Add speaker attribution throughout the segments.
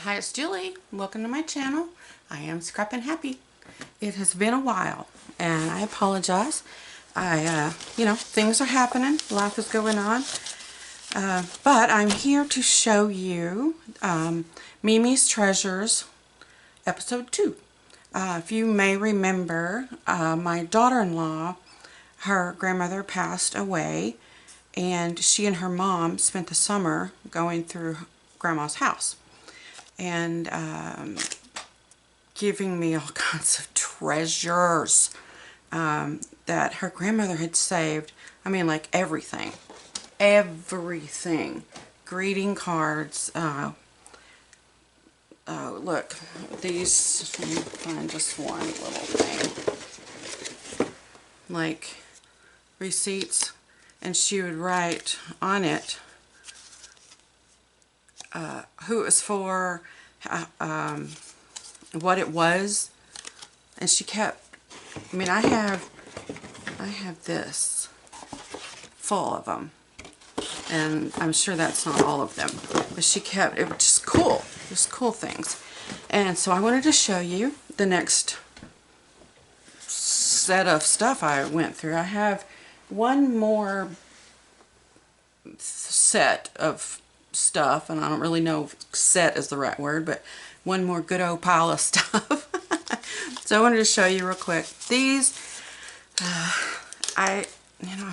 Speaker 1: Hi, it's Julie. Welcome to my channel. I am Scrappin' Happy. It has been a while, and I apologize. Things are happening. Life is going on. But I'm here to show you Mimi's Treasures, Episode 2. If you may remember, my daughter-in-law, her grandmother passed away, and she and her mom spent the summer going through Grandma's house and giving me all kinds of treasures that her grandmother had saved. I mean, like everything. Everything. Greeting cards. Look, these, let me find just one little thing. Like receipts, and she would write on it who it was for, what it was, and she kept, I mean, I have this full of them, and I'm sure that's not all of them, but she kept, it was just cool, things. And so I wanted to show you the next set of stuff I went through. I have one more set of stuff, and I don't really know if set is the right word, but one more good old pile of stuff. So I wanted to show you real quick. These, I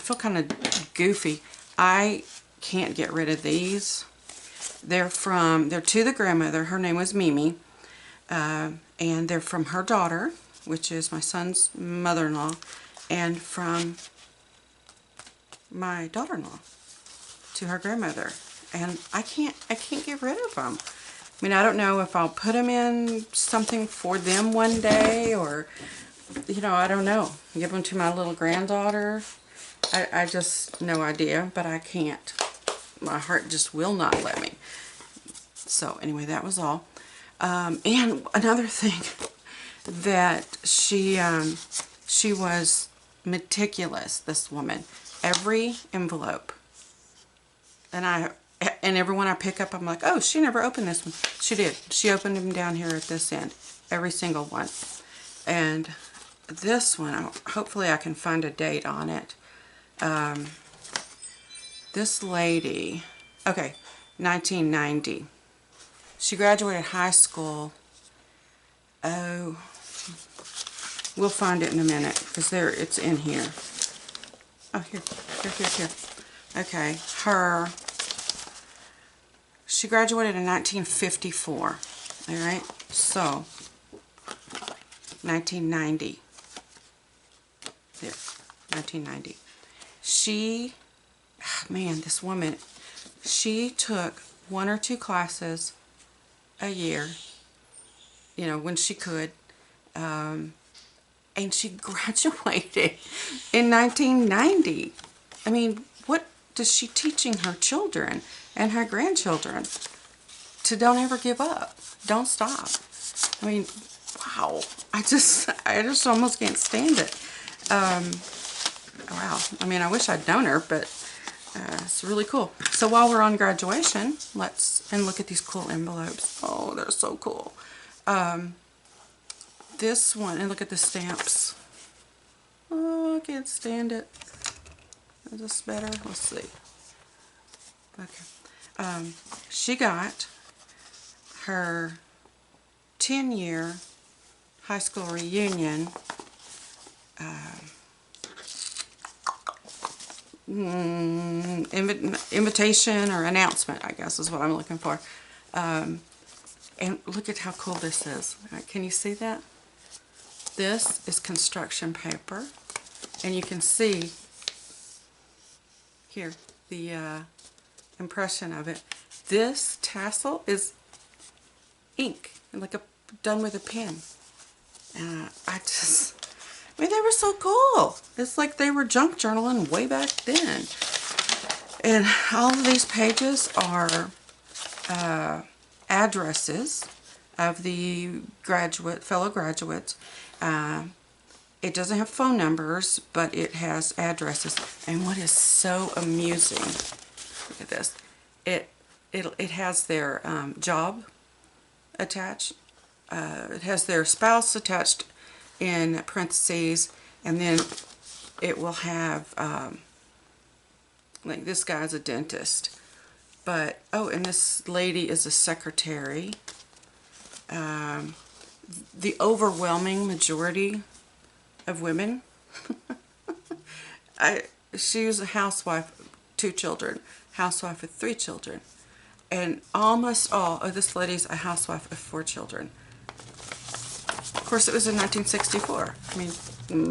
Speaker 1: feel kind of goofy. I can't get rid of these. They're to the grandmother. Her name was Mimi, and they're from her daughter, which is my son's mother-in-law, and from my daughter-in-law to her grandmother. And I can't get rid of them. I mean, I don't know if I'll put them in something for them one day, or, I don't know. Give them to my little granddaughter. I just, no idea, but I can't. My heart just will not let me. So anyway, that was all. And another thing, that she was meticulous, this woman. Every envelope. And every one I pick up, I'm like, oh, she never opened this one. She did. She opened them down here at this end. Every single one. And this one, hopefully I can find a date on it. This lady, okay, 1990. She graduated high school. Oh, we'll find it in a minute, because it's in here. Oh, here. Okay, she graduated in 1954, all right? So, 1990. There, 1990. She, man, this woman, she took 1 or 2 classes a year, when she could, and she graduated in 1990. I mean, what is she teaching her children and her grandchildren? To don't ever give up. Don't stop. I mean, wow. I just almost can't stand it. Wow. I mean, I wish I'd known her, but it's really cool. So while we're on graduation, let's look at these cool envelopes. Oh, they're so cool. This one, and look at the stamps. Oh, I can't stand it. Is this better? Let's see. Okay. She got her 10-year high school reunion invitation or announcement, I guess is what I'm looking for. And look at how cool this is. Can you see that? This is construction paper, and you can see here the impression of it. This tassel is ink, like done with a pen. I mean, they were so cool. It's like they were junk journaling way back then. And all of these pages are addresses of the fellow graduates. It doesn't have phone numbers, but it has addresses. And what is so amusing, look at this, it has their job attached. It has their spouse attached in parentheses, and then it will have, like this guy's a dentist. But, oh, and this lady is a secretary. The overwhelming majority of women, she was a housewife, 2 children, housewife with 3 children. And almost all, oh, this lady's a housewife of 4 children. Of course, it was in 1964. I mean,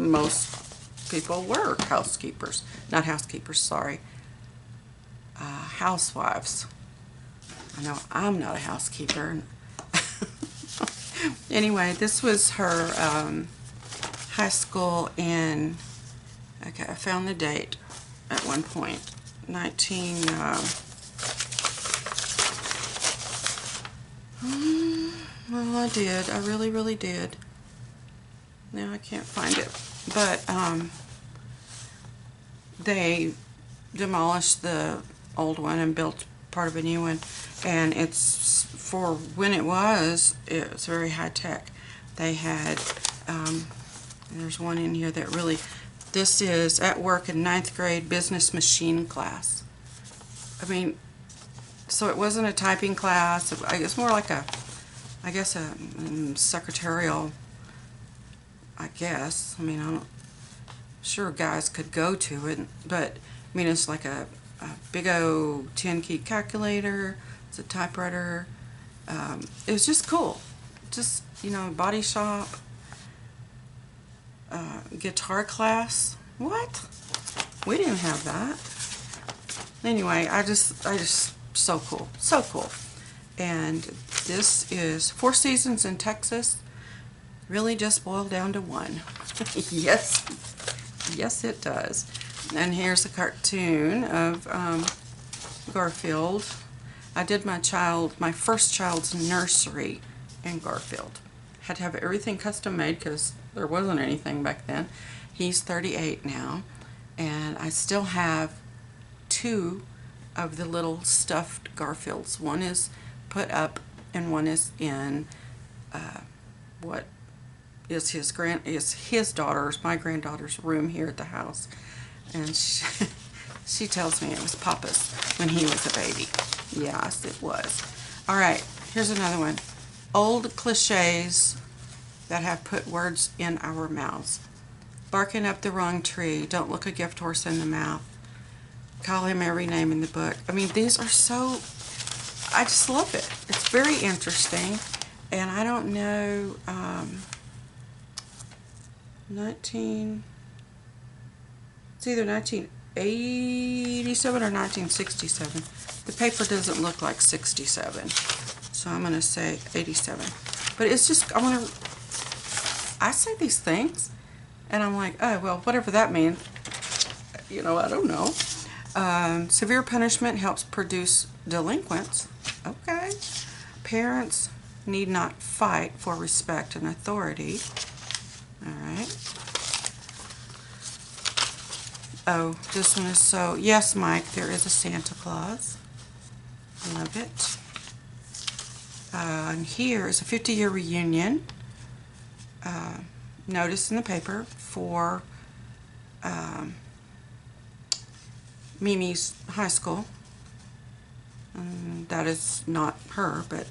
Speaker 1: most people were housekeepers. Not housekeepers, sorry. Housewives. I know I'm not a housekeeper. Anyway, this was her high school in, okay, I found the date at one point. 19, well, I did. I really, really did. Now I can't find it. But they demolished the old one and built part of a new one. And it's, for when it was very high tech. They had, there's one in here that really, this is at work in 9th grade business machine class. I mean, so it wasn't a typing class. It's more like a, I guess a secretarial, I guess. I mean, I'm sure guys could go to it, but I mean, it's like a big old 10-key calculator. It's a typewriter. It was just cool. Just, you know, body shop, guitar class. What? We didn't have that. Anyway, I just so cool, so cool. And this is 4 Seasons in Texas. Really just boiled down to one. Yes, yes it does. And here's a cartoon of Garfield. I did my first child's nursery in Garfield. Had to have everything custom made because there wasn't anything back then. He's 38 now, and I still have 2 of the little stuffed Garfields. One is put up and one is in what is his daughter's, my granddaughter's room here at the house. And she tells me it was Papa's when he was a baby. Yes, it was. All right, here's another one. Old cliches that have put words in our mouths. Barking up the wrong tree. Don't look a gift horse in the mouth. Call him every name in the book. I mean, these are so, I just love it. It's very interesting. And I don't know, 19, it's either 1987 or 1967. The paper doesn't look like 67, so I'm going to say 87. But it's just, I say these things, and I'm like, oh, well, whatever that means. You know, I don't know. Severe punishment helps produce delinquents. Okay. Parents need not fight for respect and authority. All right. Oh, this one is so, yes, Mike, there is a Santa Claus. Love it. And here is a 50-year reunion. Notice in the paper for Mimi's high school. That is not her, but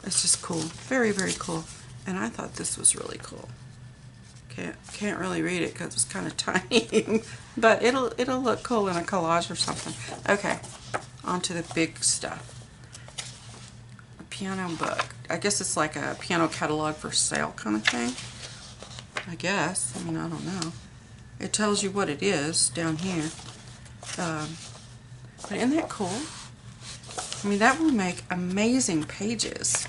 Speaker 1: it's just cool. Very, very cool. And I thought this was really cool. Can't really read it because it's kind of tiny, but it'll look cool in a collage or something. Okay, on to the big stuff. A piano book. I guess it's like a piano catalog for sale kind of thing. I guess. I mean, I don't know. It tells you what it is down here. But isn't that cool? I mean, that will make amazing pages.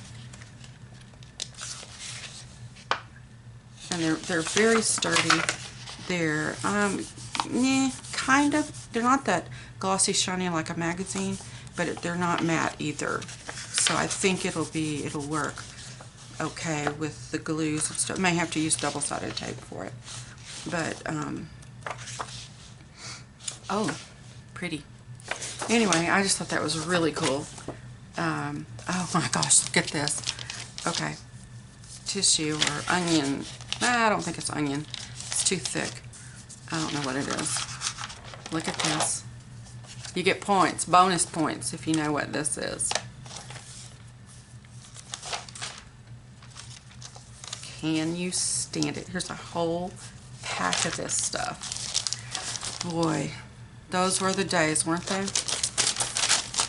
Speaker 1: And they're very sturdy. They're kind of. They're not that glossy, shiny like a magazine, but they're not matte either. So I think it'll work okay with the glues and stuff. May have to use double-sided tape for it, but oh, pretty. Anyway, I just thought that was really cool. Oh my gosh, look at this. Okay, tissue or onion. I don't think it's onion. It's too thick. I don't know what it is. Look at this. You get points, bonus points, if you know what this is. Can you stand it? Here's a whole pack of this stuff. Boy, those were the days, weren't they?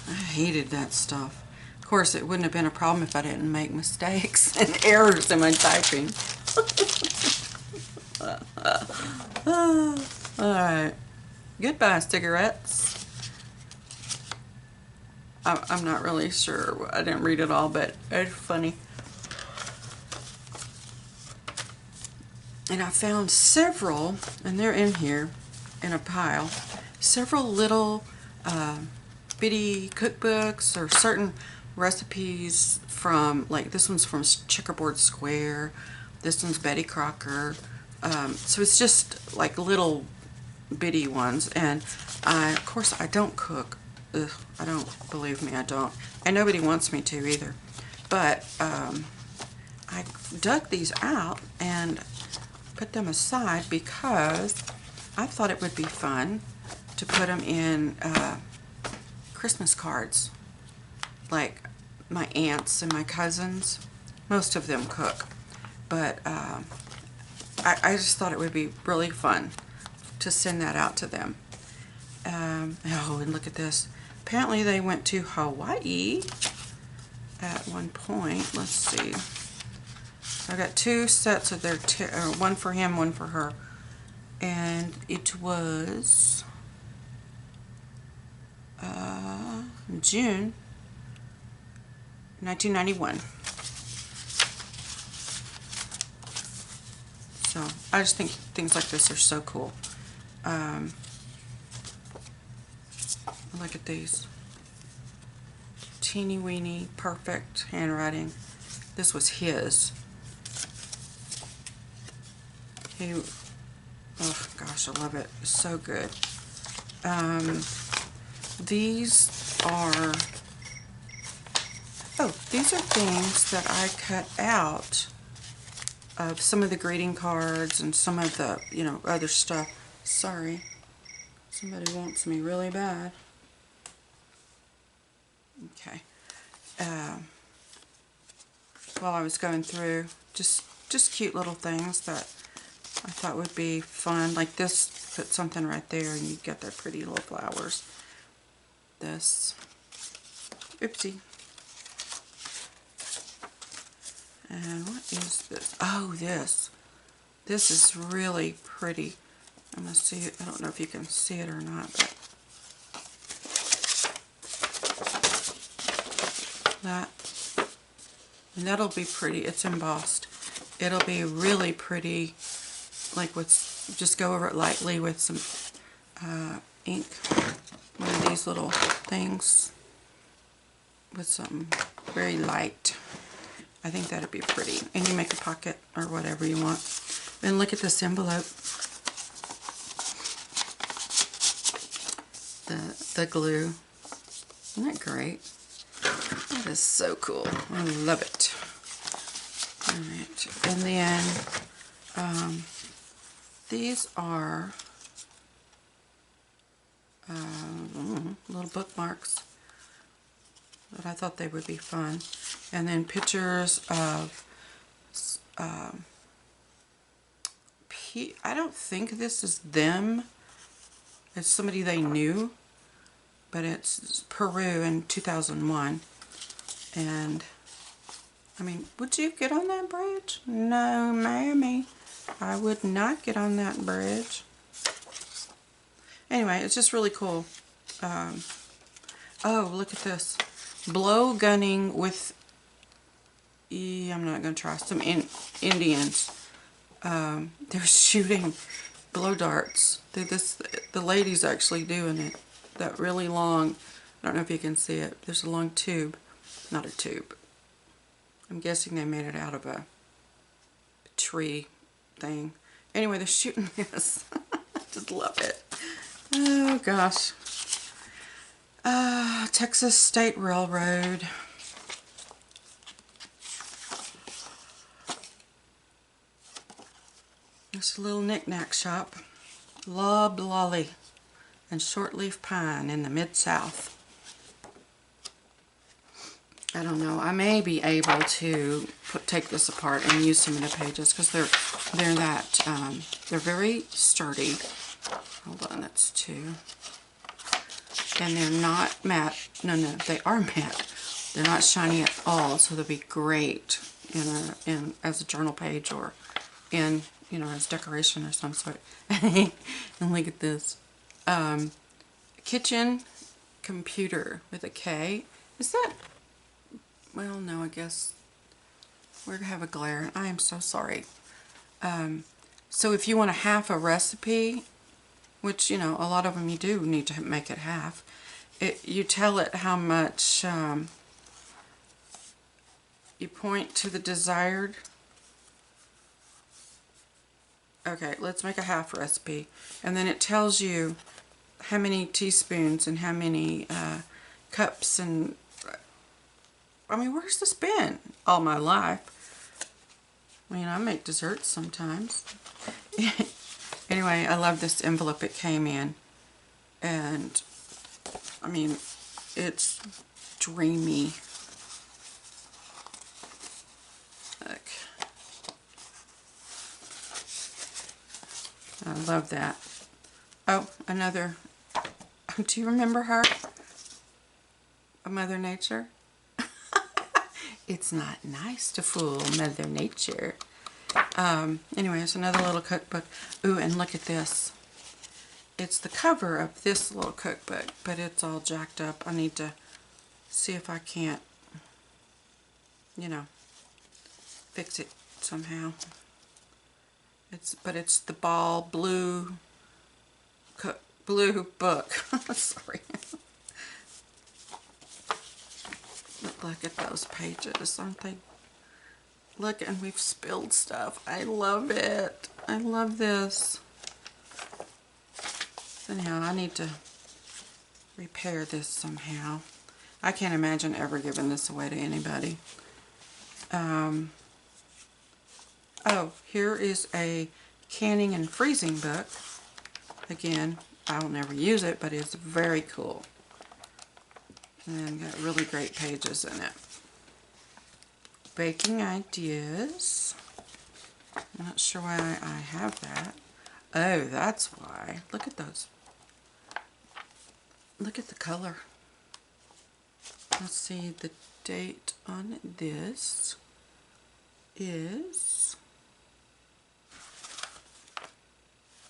Speaker 1: I hated that stuff. Of course, it wouldn't have been a problem if I didn't make mistakes and errors in my typing. Alright. Goodbye, cigarettes. I'm not really sure. I didn't read it all, but it's funny. And I found several, and they're in here in a pile, several little bitty cookbooks or certain recipes from, like this one's from Checkerboard Square, this one's Betty Crocker. So it's just like little bitty ones, and of course I don't cook. Ugh, I don't, believe me, I don't. And nobody wants me to either. But I dug these out and put them aside because I thought it would be fun to put them in Christmas cards. Like my aunts and my cousins, most of them cook. But I just thought it would be really fun to send that out to them. Oh, and look at this. Apparently they went to Hawaii at one point. Let's see. I got two sets of their, one for him, one for her. And it was June 1991. So I just think things like this are so cool. Look at these. Teeny weeny, perfect handwriting. This was his. He, oh gosh, I love it. It's so good. These are, these are things that I cut out of some of the greeting cards and some of the, you know, other stuff. Sorry. Somebody wants me really bad. Okay. While I was going through, just cute little things that I thought would be fun. Like this, put something right there and you get their pretty little flowers. This. Oopsie. And what is this? Oh, this. This is really pretty. I'm going to see it. I don't know if you can see it or not, but that. And that'll be pretty. It's embossed. It'll be really pretty. Like with, just go over it lightly with some ink. One of these little things with something very light. I think that'd be pretty. And you make a pocket or whatever you want. And look at this envelope. The glue. Isn't that great? That is so cool. I love it. Alright. And then these are little bookmarks that I thought they would be fun. And then pictures of I don't think this is them. It's somebody they knew, but it's Peru in 2001. And I mean, would you get on that bridge? No, mammy. I would not get on that bridge. Anyway, it's just really cool. Oh, look at this. Blow gunning with, I'm not going to try, some Indians. They're shooting blow darts. The lady's actually doing it. That really long, I don't know if you can see it. There's a long tube. Not a tube. I'm guessing they made it out of a tree thing. Anyway, they're shooting this. I just love it. Oh gosh. Texas State Railroad. It's a little knick-knack shop. Loblolly and shortleaf pine in the Mid-South. I don't know. I may be able to take this apart and use some of the pages because they're very sturdy. Hold on, that's 2. And they're not matte. No, they are matte. They're not shiny at all, so they'll be great in as a journal page or in, you know, as decoration or some sort. And look at this. Kitchen computer with a K. Is that? Well, no, I guess we're going to have a glare. I am so sorry. So if you want a half a recipe, which, you know, a lot of them you do need to make it half, you tell it how much, you point to the desired. Okay, let's make a half recipe. And then it tells you how many teaspoons and how many cups and... I mean, where's this been all my life? I mean, I make desserts sometimes. Anyway, I love this envelope it came in. And, I mean, it's dreamy. Look. I love that. Oh, another. Do you remember her? Mother Nature? It's not nice to fool Mother Nature. Anyway, it's another little cookbook. Ooh, and look at this. It's the cover of this little cookbook, but it's all jacked up. I need to see if I can't, you know, fix it somehow. But it's the ball blue book. Sorry. Look at those pages, aren't they? Look, and we've spilled stuff. I love it. I love this. Anyhow, I need to repair this somehow. I can't imagine ever giving this away to anybody. Oh, here is a canning and freezing book. Again, I will never use it, but it's very cool. And got really great pages in it. Baking ideas. I'm not sure why I have that. Oh, that's why. Look at those. Look at the color. Let's see, the date on this is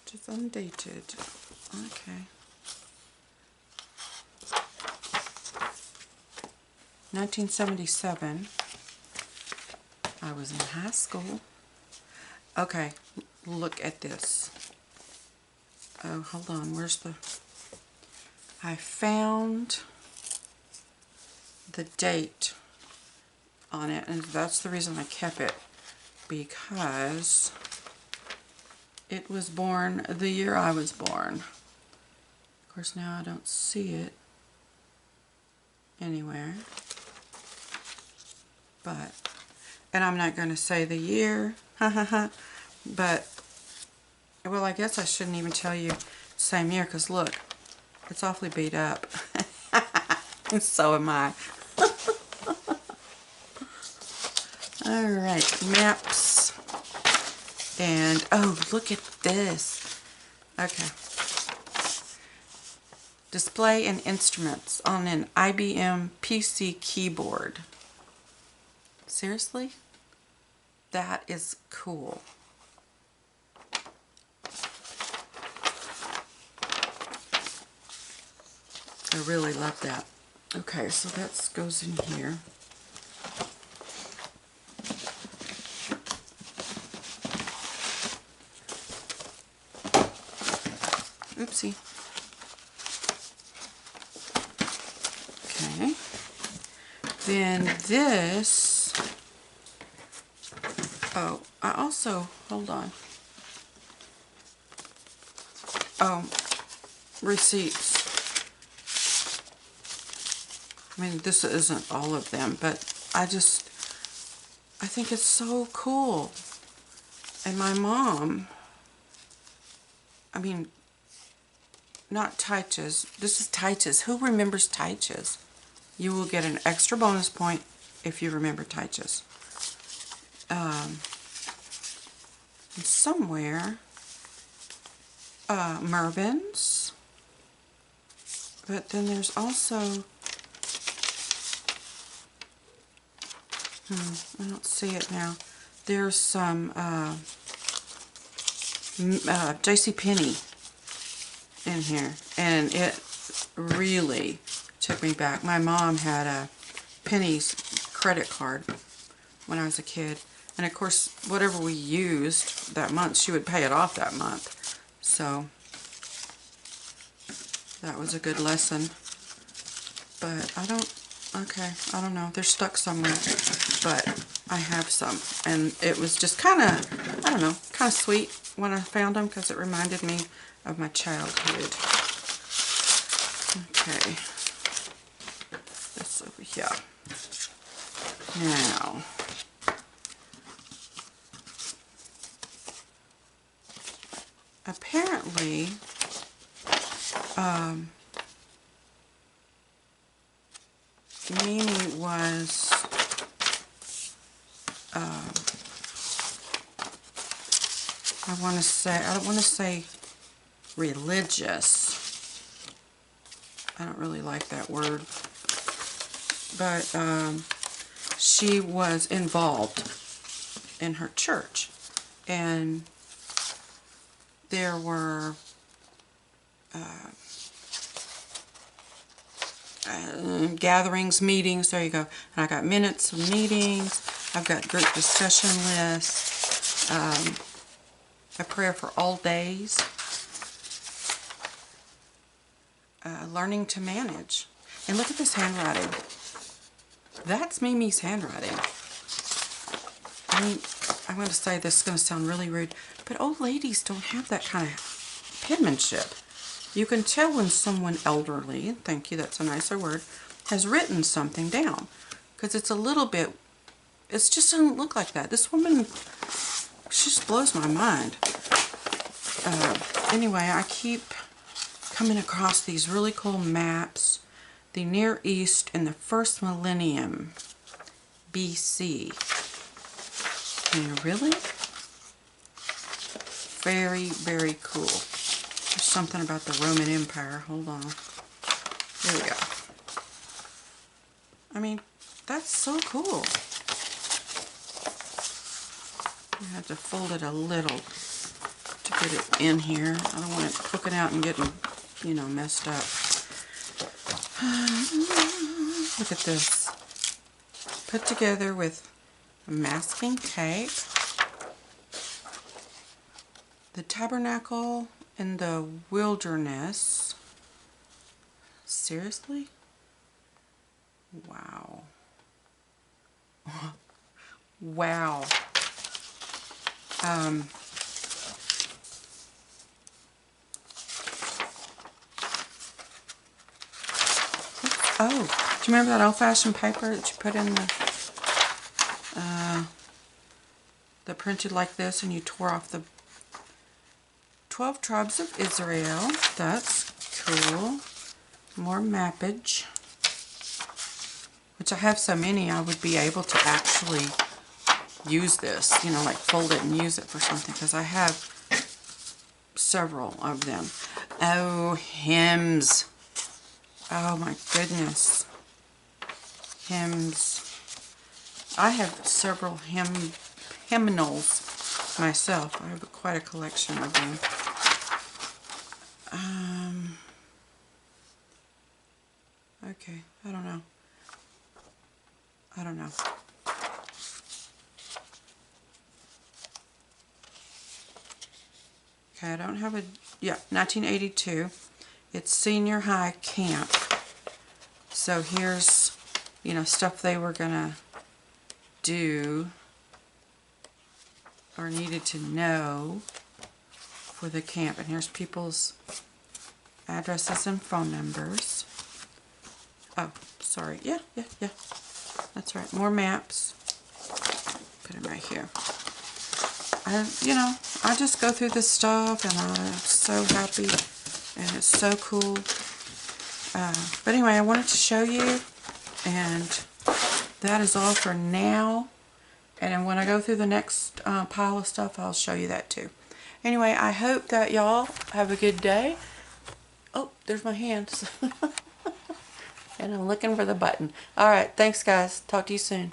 Speaker 1: just undated. Okay. 1977. I was in high school. Okay, look at this. Oh, hold on. Where's the... I found the date on it, and that's the reason I kept it, because it was born the year I was born. Of course, now I don't see it anywhere. But, and I'm not going to say the year, but, well, I guess I shouldn't even tell you same year, because look, it's awfully beat up. And so am I. Alright, maps. And, oh, look at this. Okay. Display and instruments on an IBM PC keyboard. Seriously? That is cool. I really love that. Okay, so that goes in here. Oopsie. Okay. Then this, oh, I also, hold on. Oh, receipts. I mean, this isn't all of them, but I think it's so cool. And my mom I mean, not Tyches. This is Tyches. Who remembers Tyches? You will get an extra bonus point if you remember Tyches. Somewhere, Mervyn's. But then there's also, I don't see it now. There's some JCPenney in here, and it really took me back. My mom had a Penny's credit card when I was a kid, and of course whatever we used that month, she would pay it off that month. So that was a good lesson. But I don't know, they're stuck somewhere, but I have some, and it was just kind of, I don't know, kind of sweet when I found them, because it reminded me of my childhood. Okay, this over here. Now, apparently, Mimi was, I don't want to say religious. I don't really like that word. But she was involved in her church. And there were gatherings, meetings, there you go. And I got minutes of meetings, I've got group discussion lists, a prayer for all days, learning to manage. And look at this handwriting. That's Mimi's handwriting. I mean, I'm going to say this is going to sound really rude, but old ladies don't have that kind of penmanship. You can tell when someone elderly, and thank you, that's a nicer word, has written something down. Because it's a little bit, it just doesn't look like that. This woman, she just blows my mind. Anyway, I keep coming across these really cool maps. The Near East in the first millennium, BC. I mean, really? Very, very cool. There's something about the Roman Empire. Hold on. There we go. I mean, that's so cool. I have to fold it a little to get it in here. I don't want it cooking out and getting, you know, messed up. Look at this. Put together with masking tape. The tabernacle in the wilderness. Seriously? Wow. Wow. Oh, do you remember that old-fashioned paper that you put in the printed like this, and you tore off the 12 tribes of Israel? That's cool. More mappage. Which I have so many, I would be able to actually use this, you know, like fold it and use it for something, because I have several of them. Oh, hymns. Oh my goodness. Hymns. I have several hymnals myself. I have quite a collection of them. Okay, I don't know. I don't know. Okay, I don't have a, yeah, 1982. It's senior high camp. So here's, you know, stuff they were gonna do or needed to know for the camp. And here's people's addresses and phone numbers. Oh, sorry. Yeah. That's right. More maps. Put them right here. I just go through this stuff and I'm so happy and it's so cool. But anyway, I wanted to show you, and that is all for now. And when I go through the next pile of stuff, I'll show you that too. Anyway, I hope that y'all have a good day. Oh, there's my hands. And I'm looking for the button. Alright, thanks guys. Talk to you soon.